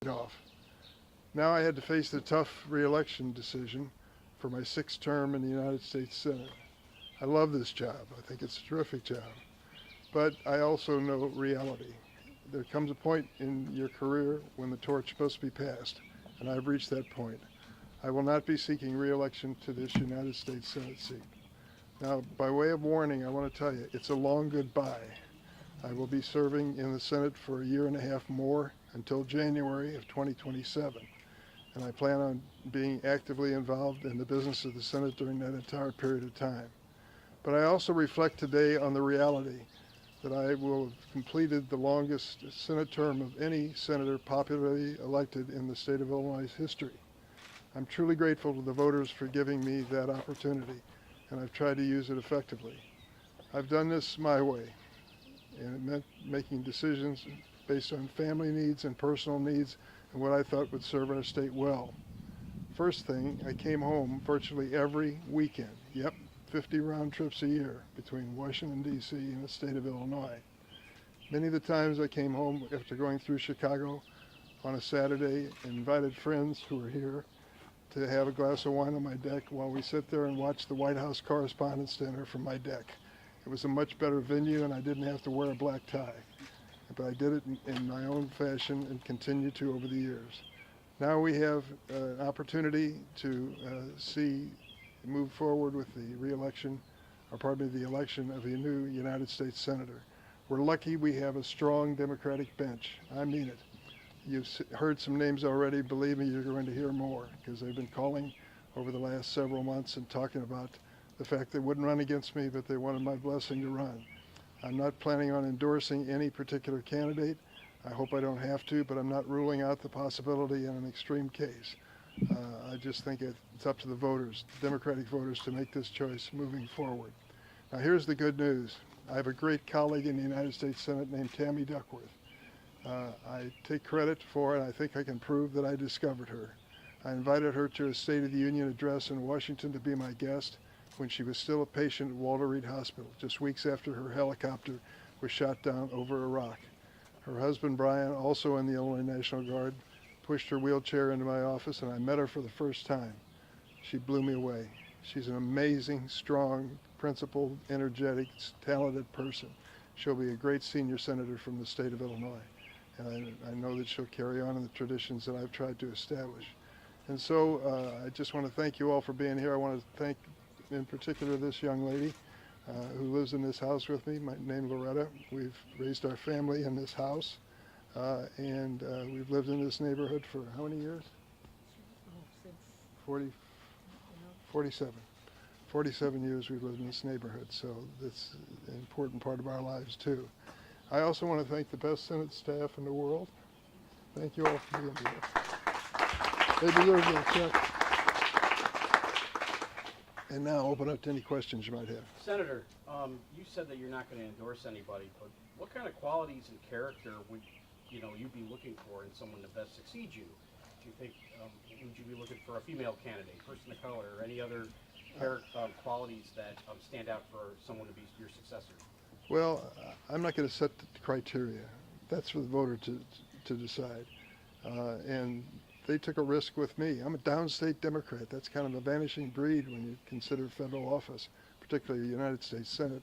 off. Now I had to face the tough reelection decision for my sixth term in the United States Senate. I love this job. I think it's a terrific job. But I also know reality. There comes a point in your career when the torch must be passed, and I've reached that point. I will not be seeking re-election to this United States Senate seat. Now, by way of warning, I want to tell you, it's a long goodbye. I will be serving in the Senate for a year and a half more until January of 2027, and I plan on being actively involved in the business of the Senate during that entire period of time. But I also reflect today on the reality that I will have completed the longest Senate term of any senator popularly elected in the state of Illinois' history. I'm truly grateful to the voters for giving me that opportunity, and I've tried to use it effectively. I've done this my way, and it meant making decisions based on family needs and personal needs and what I thought would serve our state well. First thing, I came home virtually every weekend. Yep, 50 round trips a year between Washington, D.C. and the state of Illinois. Many of the times I came home after going through Chicago on a Saturday and invited friends who were here to have a glass of wine on my deck while we sit there and watch the White House Correspondents' Dinner from my deck. It was a much better venue and I didn't have to wear a black tie. But I did it in my own fashion and continue to over the years. Now we have an opportunity to move forward with the re-election, the election of a new United States Senator. We're lucky we have a strong Democratic bench. I mean it. You've heard some names already. Believe me, you're going to hear more because they've been calling over the last several months and talking about the fact they wouldn't run against me, but they wanted my blessing to run. I'm not planning on endorsing any particular candidate. I hope I don't have to, but I'm not ruling out the possibility in an extreme case. I just think it's up to the voters, Democratic voters, to make this choice moving forward. Now here's the good news. I have a great colleague in the United States Senate named Tammy Duckworth. I take credit for it. I think I can prove that I discovered her. I invited her to a State of the Union address in Washington to be my guest when she was still a patient at Walter Reed Hospital, just weeks after her helicopter was shot down over Iraq. Her husband, Brian, also in the Illinois National Guard, pushed her wheelchair into my office, and I met her for the first time. She blew me away. She's an amazing, strong, principled, energetic, talented person. She'll be a great senior senator from the state of Illinois, and I know that she'll carry on in the traditions that I've tried to establish. And so I just want to thank you all for being here. I want to thank in particular this young lady who lives in this house with me. My name Loretta. We've raised our family in this house, and we've lived in this neighborhood for how many years? 47. 47 years we've lived in this neighborhood, so that's an important part of our lives too. I also want to thank the best Senate staff in the world. Thank you all for being here. They deserve their check. And now open up to any questions you might have. Senator, you said that you're not going to endorse anybody, but what kind of qualities and character would you be looking for in someone to best succeed you? Do you think would you be looking for a female candidate, person of color, or any other qualities that stand out for someone to be your successor? Well, I'm not going to set the criteria. That's for the voter to decide. And they took a risk with me. I'm a downstate Democrat. That's kind of a vanishing breed when you consider federal office, particularly the United States Senate.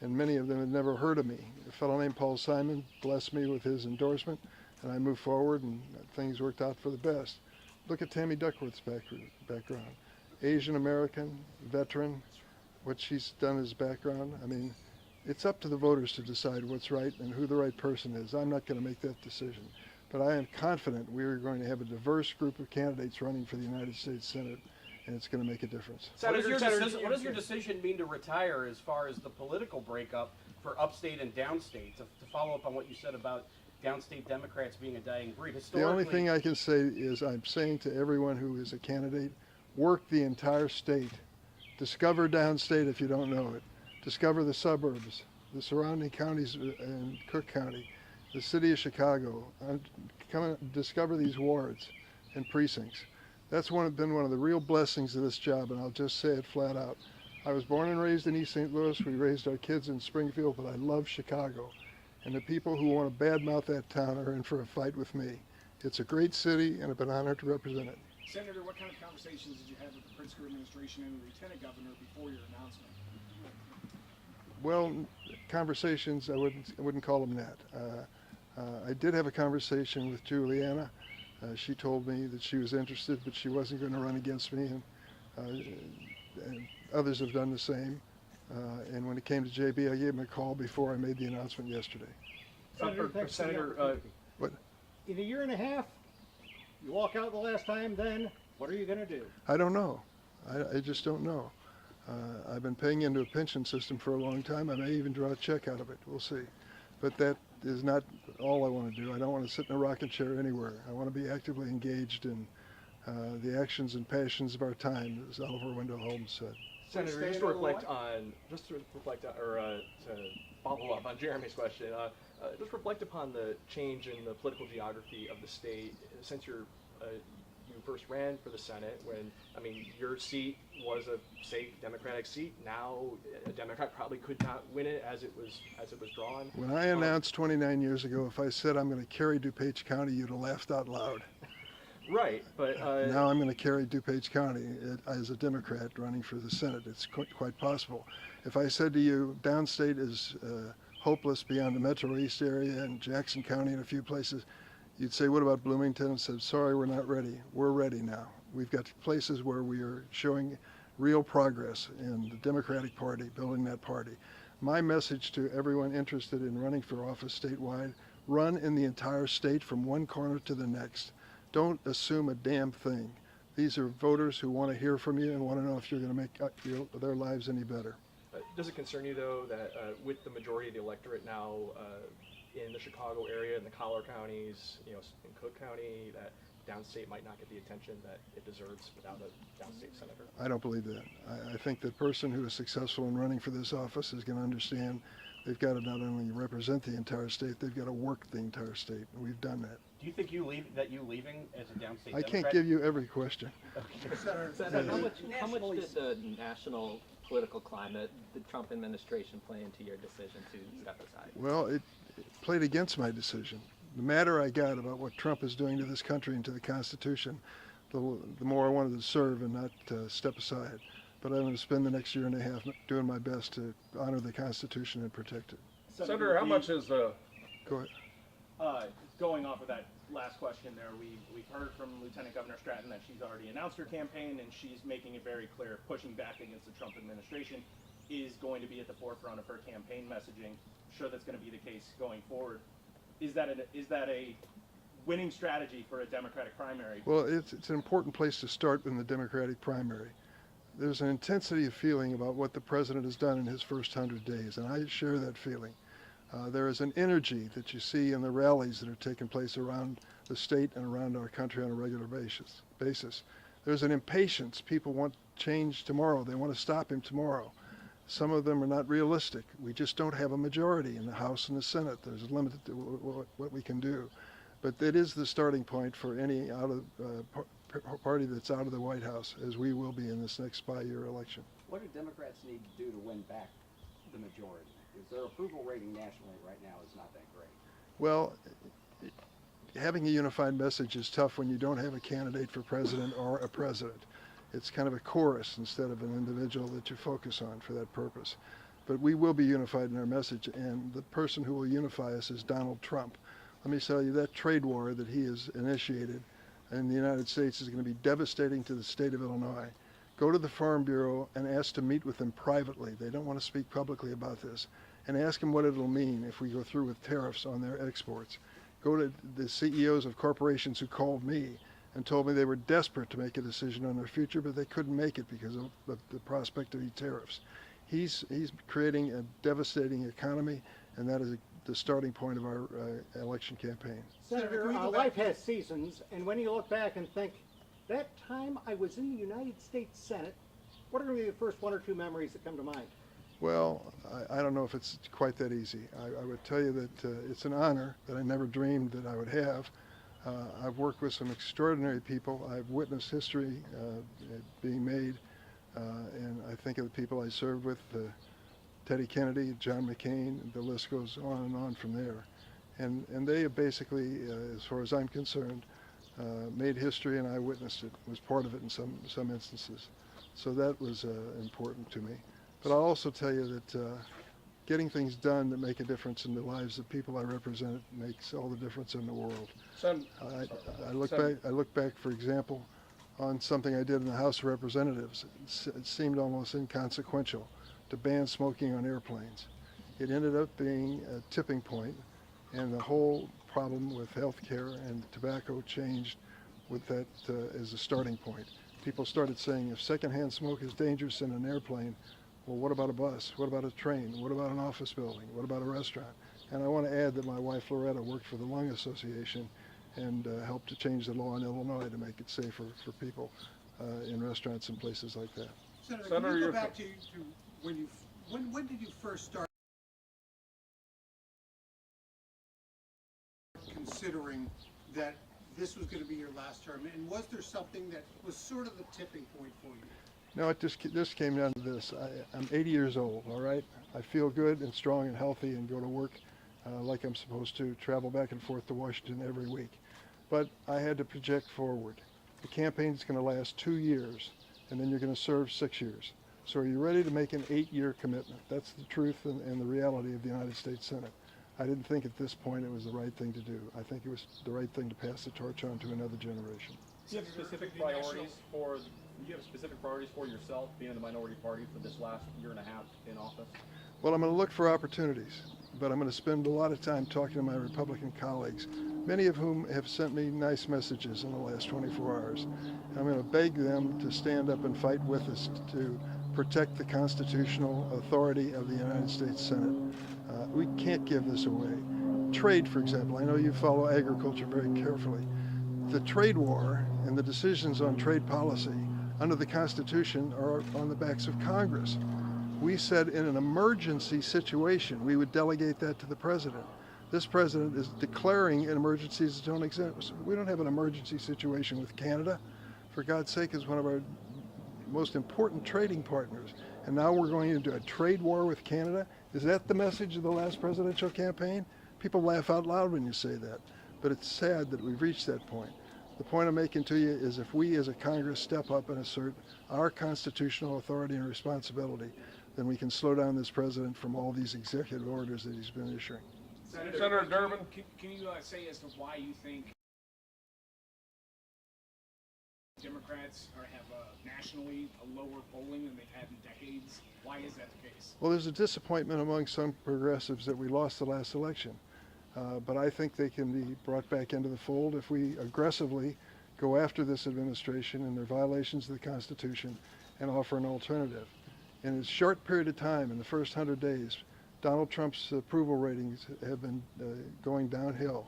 And many of them had never heard of me. A fellow named Paul Simon blessed me with his endorsement, and I moved forward, and things worked out for the best. Look at Tammy Duckworth's background. Asian American, veteran, what she's done as background. I mean, it's up to the voters to decide what's right and who the right person is. I'm not going to make that decision. But I am confident we are going to have a diverse group of candidates running for the United States Senate, and it's going to make a difference. What does your decision mean to retire as far as the political breakup for upstate and downstate? To follow up on what you said about downstate Democrats being a dying breed. The only thing I can say is I'm saying to everyone who is a candidate, work the entire state. Discover downstate if you don't know it. Discover the suburbs, the surrounding counties in Cook County, the city of Chicago. Come and discover these wards and precincts. That's been one of the real blessings of this job, and I'll just say it flat out. I was born and raised in East St. Louis. We raised our kids in Springfield, but I love Chicago. And the people who want to badmouth that town are in for a fight with me. It's a great city, and I've been honored to represent it. Senator, what kind of conversations did you have with the Pritzker administration and the lieutenant governor before your announcement? Well, conversations, I wouldn't call them that. I did have a conversation with Juliana. She told me that she was interested, but she wasn't going to run against me, and others have done the same. And when it came to JB, I gave him a call before I made the announcement yesterday. Senator, What? in a year and a half, you walk out the last time, then what are you going to do? I don't know. I just don't know. I've been paying into a pension system for a long time. I may even draw a check out of it. We'll see. But that is not all I want to do. I don't want to sit in a rocking chair anywhere. I want to be actively engaged in the actions and passions of our time, as Oliver Wendell Holmes said. Senator, just to reflect on, or to follow up on Jeremy's question, just reflect upon the change in the political geography of the state since you first ran for the Senate. When your seat was a safe Democratic seat. Now a Democrat probably could not win it as it was drawn. When I announced 29 years ago, if I said I'm going to carry DuPage County, you'd have laughed out loud. Right, but now I'm going to carry DuPage County as a Democrat running for the Senate. It's quite possible. If I said to you, downstate is hopeless beyond the Metro East area and Jackson County and a few places, you'd say, what about Bloomington? And said, sorry, we're not ready. We're ready now. We've got places where we are showing real progress in the Democratic Party, building that party. My message to everyone interested in running for office statewide, run in the entire state from one corner to the next. Don't assume a damn thing. These are voters who want to hear from you and want to know if you're going to make their lives any better. Does it concern you, though, that with the majority of the electorate now in the Chicago area, in the collar counties, in Cook County, that downstate might not get the attention that it deserves without a downstate senator? I don't believe that. I think the person who is successful in running for this office is going to understand they've got to not only represent the entire state, they've got to work the entire state. And we've done that. Do you think you leaving as a downstate I Democrat? can't give you every question. Senator, how much did the national political climate, the Trump administration, play into your decision to step aside? Well, it played against my decision. The madder I got about what Trump is doing to this country and to the Constitution, the more I wanted to serve and not step aside. But I'm going to spend the next year and a half doing my best to honor the Constitution and protect it. Senator, how much is Go ahead. going off of that last question there? We've heard from Lieutenant Governor Stratton that she's already announced her campaign, and she's making it very clear pushing back against the Trump administration is going to be at the forefront of her campaign messaging. I'm sure that's going to be the case going forward. Is that a winning strategy for a Democratic primary? Well, it's an important place to start in the Democratic primary. There's an intensity of feeling about what the president has done in his first 100 days, and I share that feeling. There is an energy that you see in the rallies that are taking place around the state and around our country on a regular basis. There's an impatience. People want change tomorrow. They want to stop him tomorrow. Some of them are not realistic. We just don't have a majority in the House and the Senate. There's a limit to what we can do. But it is the starting point for any party that's out of the White House, as we will be in this next 5-year election. What do Democrats need to do to win back the majority? Because their approval rating nationally right now is not that great. Well, having a unified message is tough when you don't have a candidate for president or a president. It's kind of a chorus instead of an individual that you focus on for that purpose. But we will be unified in our message, and the person who will unify us is Donald Trump. Let me tell you, that trade war that he has initiated in the United States is going to be devastating to the state of Illinois. Go to the Farm Bureau and ask to meet with them privately. They don't want to speak publicly about this. And ask them what it'll mean if we go through with tariffs on their exports. Go to the CEOs of corporations who called me and told me they were desperate to make a decision on their future, but they couldn't make it because of the prospect of these tariffs. He's creating a devastating economy, and that is the starting point of our election campaign. Senator, life has seasons, and when you look back and think, that time I was in the United States Senate, what are going to be the first one or two memories that come to mind? Well, I don't know if it's quite that easy. I would tell you that it's an honor that I never dreamed that I would have. I've worked with some extraordinary people. I've witnessed history being made, and I think of the people I served with, Teddy Kennedy, John McCain, the list goes on and on from there. And they have basically, as far as I'm concerned, made history, and I witnessed it, was part of it in some instances. So that was important to me. But I'll also tell you that getting things done that make a difference in the lives of people I represent makes all the difference in the world. I look back, for example, on something I did in the House of Representatives. It seemed almost inconsequential to ban smoking on airplanes. It ended up being a tipping point, and the whole problem with health care and tobacco changed with that as a starting point. People started saying, if secondhand smoke is dangerous in an airplane, well, what about a bus? What about a train? What about an office building? What about a restaurant? And I want to add that my wife Loretta worked for the Lung Association and helped to change the law in Illinois to make it safer for people in restaurants and places like that. Senator, can you go back to when did you first start considering that this was going to be your last term, and was there something that was sort of the tipping point for you? No, it just came down to this. I'm 80 years old, all right? I feel good and strong and healthy and go to work like I'm supposed to, travel back and forth to Washington every week. But I had to project forward. The campaign's going to last 2 years, and then you're going to serve 6 years. So are you ready to make an 8-year commitment? That's the truth and the reality of the United States Senate. I didn't think at this point it was the right thing to do. I think it was the right thing to pass the torch on to another generation. Do you have specific priorities for yourself, being in the minority party for this last year and a half in office? Well, I'm going to look for opportunities, but I'm going to spend a lot of time talking to my Republican colleagues, many of whom have sent me nice messages in the last 24 hours. And I'm going to beg them to stand up and fight with us to protect the constitutional authority of the United States Senate. We can't give this away. Trade, for example, I know you follow agriculture very carefully. The trade war and the decisions on trade policy under the Constitution are on the backs of Congress. We said in an emergency situation we would delegate that to the president. This president is declaring emergencies that don't exist. We don't have an emergency situation with Canada. For God's sake, it's one of our most important trading partners. And now we're going into a trade war with Canada? Is that the message of the last presidential campaign? People laugh out loud when you say that. But it's sad that we've reached that point. The point I'm making to you is if we as a Congress step up and assert our constitutional authority and responsibility, then we can slow down this president from all these executive orders that he's been issuing. Senator Durbin, can you say as to why you think Democrats have nationally a lower polling than they've had in decades? Why is that the case? Well, there's a disappointment among some progressives that we lost the last election. But I think they can be brought back into the fold if we aggressively go after this administration and their violations of the Constitution and offer an alternative. In a short period of time, in the first 100 days, Donald Trump's approval ratings have been going downhill.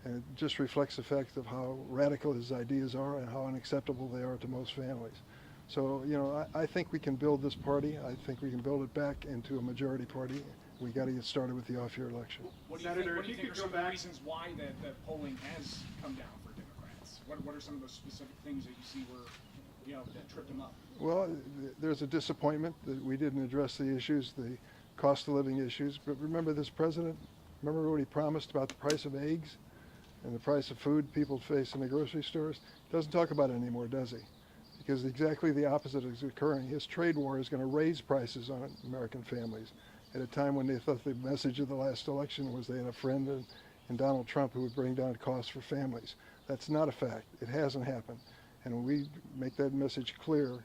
And it just reflects the fact of how radical his ideas are and how unacceptable they are to most families. So, you know, I think we can build this party. I think we can build it back into a majority party. We got to get started with the off-year election. What do you think are some of the reasons why that polling has come down for Democrats? What are some of the specific things that you see where, that tripped them up? Well, there's a disappointment that we didn't address the issues, the cost of living issues. But remember this president, remember what he promised about the price of eggs and the price of food people face in the grocery stores? Doesn't talk about it anymore, does he? Because exactly the opposite is occurring. His trade war is going to raise prices on American families at a time when they thought the message of the last election was they had a friend in Donald Trump who would bring down costs for families. That's not a fact. It hasn't happened. And when we make that message clear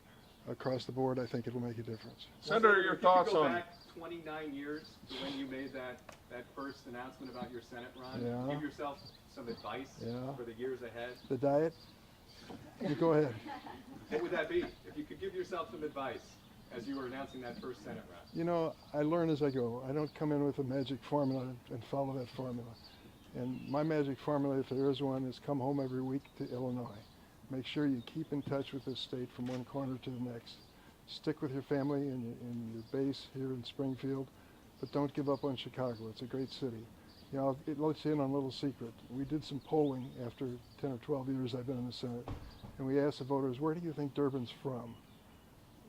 across the board, I think it will make a difference. Senator, your thoughts on... Back 29 years to when you made that first announcement about your Senate run. Yeah. Give yourself some advice for the years ahead. The diet? You go ahead. What would that be? If you could give yourself some advice as you were announcing that first Senate run. You know, I learn as I go. I don't come in with a magic formula and follow that formula. And my magic formula, if there is one, is come home every week to Illinois. Make sure you keep in touch with this state from one corner to the next. Stick with your family and your base here in Springfield, but don't give up on Chicago. It's a great city. You know, it lets you in on a little secret. We did some polling after 10 or 12 years I've been in the Senate, and we asked the voters, where do you think Durbin's from?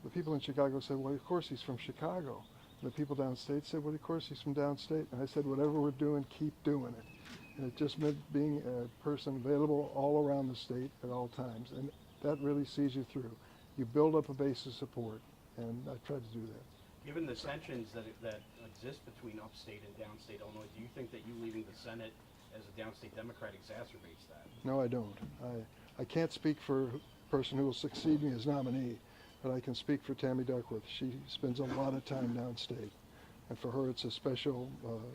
The people in Chicago said, well, of course he's from Chicago. And the people downstate said, well, of course he's from downstate. And I said, whatever we're doing, keep doing it. And it just meant being a person available all around the state at all times. And that really sees you through. You build up a base of support, and I tried to do that. Given the tensions that exist between upstate and downstate Illinois, do you think that you leaving the Senate as a downstate Democrat exacerbates that? No, I don't. I can't speak for the person who will succeed me as nominee, but I can speak for Tammy Duckworth. She spends a lot of time downstate, and for her it's a special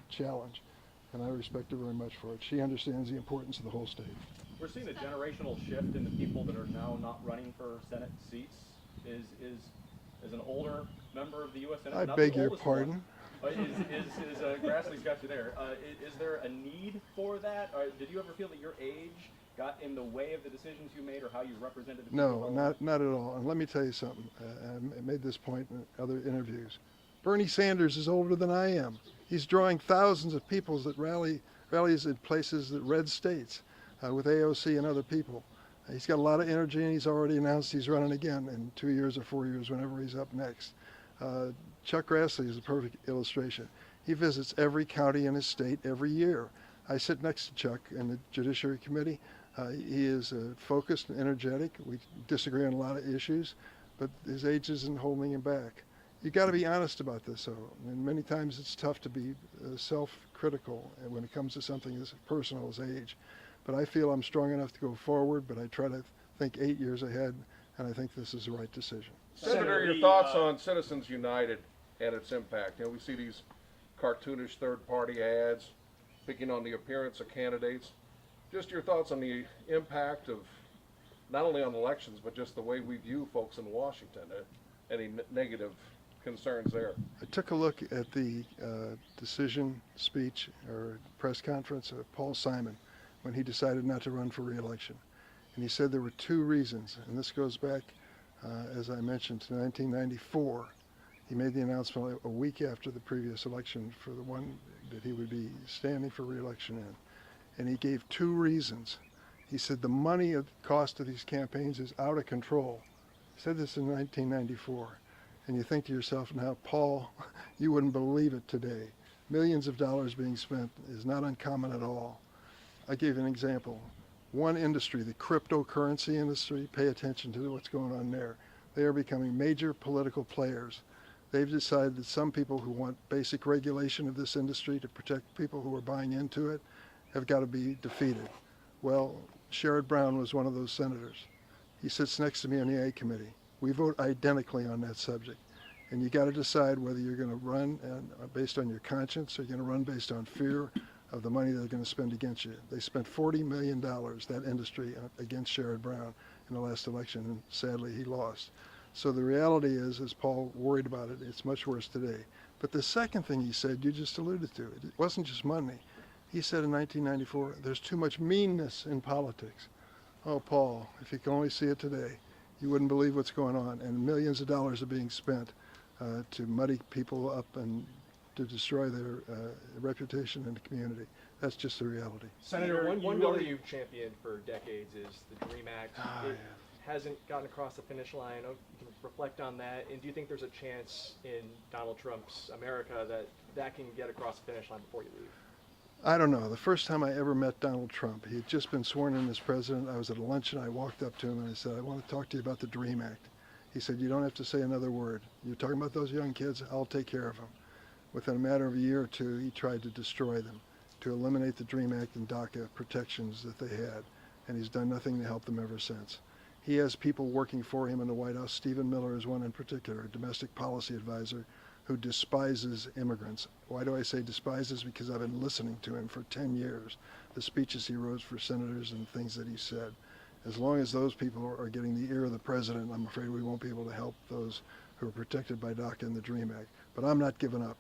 challenge, and I respect her very much for it. She understands the importance of the whole state. We're seeing a generational shift in the people that are now not running for Senate seats. Is an older member of the U.S. Senate? I not beg the your oldest pardon? one, Grassley's got you there. Is there a need for that? Did you ever feel that your age got in the way of the decisions you made or how you represented the people? No, not at all. And let me tell you something. I made this point in other interviews. Bernie Sanders is older than I am. He's drawing thousands of people that rallies in places that red states with AOC and other people. He's got a lot of energy, and he's already announced he's running again in 2 years or 4 years, whenever he's up next. Chuck Grassley is a perfect illustration. He visits every county in his state every year. I sit next to Chuck in the Judiciary Committee. He is focused and energetic. We disagree on a lot of issues, but his age isn't holding him back. You got to be honest about this, though. And many times it's tough to be self-critical when it comes to something as personal as age. But I feel I'm strong enough to go forward, but I try to think 8 years ahead, and I think this is the right decision. Senator, your thoughts on Citizens United and its impact? You know, we see these cartoonish third-party ads picking on the appearance of candidates. Just your thoughts on the impact of not only on elections, but just the way we view folks in Washington. Any negative concerns there? I took a look at the decision speech or press conference of Paul Simon when he decided not to run for re-election. And he said there were 2 reasons, and this goes back, as I mentioned, to 1994. He made the announcement a week after the previous election for the one that he would be standing for re-election in. And he gave 2 reasons. He said the money cost of these campaigns is out of control. He said this in 1994. And you think to yourself now, Paul, you wouldn't believe it today. Millions of dollars being spent is not uncommon at all. I gave an example. One industry, the cryptocurrency industry, pay attention to what's going on there. They are becoming major political players. They've decided that some people who want basic regulation of this industry to protect people who are buying into it have got to be defeated. Well, Sherrod Brown was one of those senators. He sits next to me on the A committee. We vote identically on that subject. And you got to decide whether you're going to run based on your conscience or you're going to run based on fear of the money they're going to spend against you. They spent $40 million, that industry, against Sherrod Brown in the last election, and sadly he lost. So the reality is, as Paul worried about it, it's much worse today. But the second thing he said, you just alluded to, it wasn't just money. He said in 1994, there's too much meanness in politics. Oh, Paul, if you can only see it today, you wouldn't believe what's going on. And millions of dollars are being spent to muddy people up and to destroy their reputation in the community. That's just the reality. Senator, one bill that you've championed for decades is the DREAM Act. It hasn't gotten across the finish line. You can reflect on that. And do you think there's a chance in Donald Trump's America that that can get across the finish line before you leave? I don't know. The first time I ever met Donald Trump, he had just been sworn in as president. I was at a luncheon. I walked up to him and I said, I want to talk to you about the DREAM Act. He said, you don't have to say another word. You're talking about those young kids, I'll take care of them. Within a matter of a year or 2, he tried to destroy them, to eliminate the DREAM Act and DACA protections that they had. And he's done nothing to help them ever since. He has people working for him in the White House. Stephen Miller is one in particular, a domestic policy advisor who despises immigrants. Why do I say despises? Because I've been listening to him for 10 years, the speeches he wrote for senators and things that he said. As long as those people are getting the ear of the president, I'm afraid we won't be able to help those who are protected by DACA and the DREAM Act. But I'm not giving up.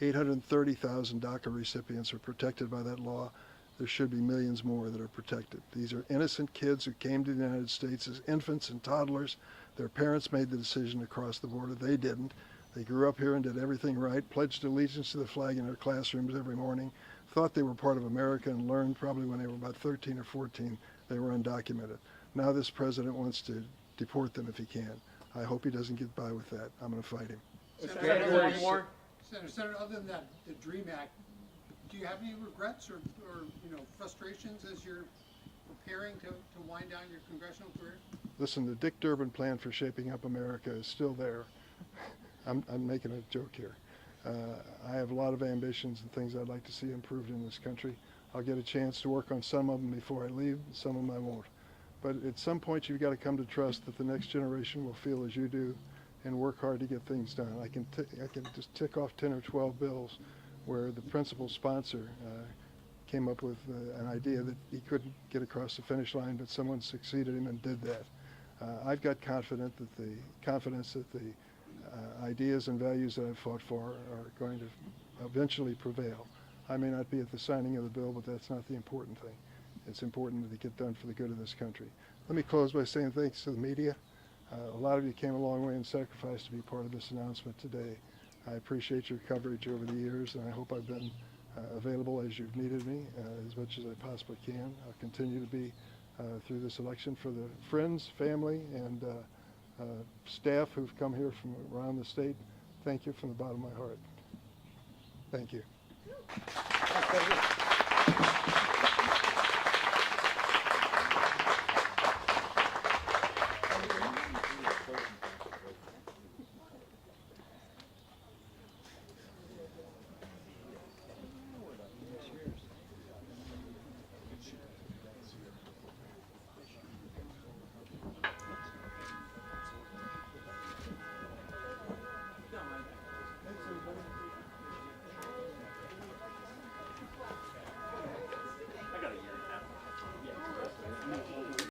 830,000 DACA recipients are protected by that law. There should be millions more that are protected. These are innocent kids who came to the United States as infants and toddlers. Their parents made the decision to cross the border. They didn't. They grew up here and did everything right, pledged allegiance to the flag in their classrooms every morning, thought they were part of America, and learned probably when they were about 13 or 14 they were undocumented. Now this president wants to deport them if he can. I hope he doesn't get by with that. I'm going to fight him. Senator, Senator, other than that, the DREAM Act, do you have any regrets or frustrations as you're preparing to wind down your congressional career? Listen, the Dick Durbin plan for shaping up America is still there. I'm making a joke here. I have a lot of ambitions and things I'd like to see improved in this country. I'll get a chance to work on some of them before I leave, some of them I won't. But at some point you've got to come to trust that the next generation will feel as you do and work hard to get things done. I can just tick off 10 or 12 bills where the principal sponsor came up with an idea that he couldn't get across the finish line, but someone succeeded him and did that. I've got confidence that the ideas and values that I've fought for are going to eventually prevail. I may not be at the signing of the bill, but that's not the important thing. It's important that it get done for the good of this country. Let me close by saying thanks to the media. A lot of you came a long way and sacrificed to be part of this announcement today. I appreciate your coverage over the years, and I hope I've been available as you've needed me as much as I possibly can. I'll continue to be through this election for the friends, family, and staff who've come here from around the state. Thank you from the bottom of my heart. Thank you.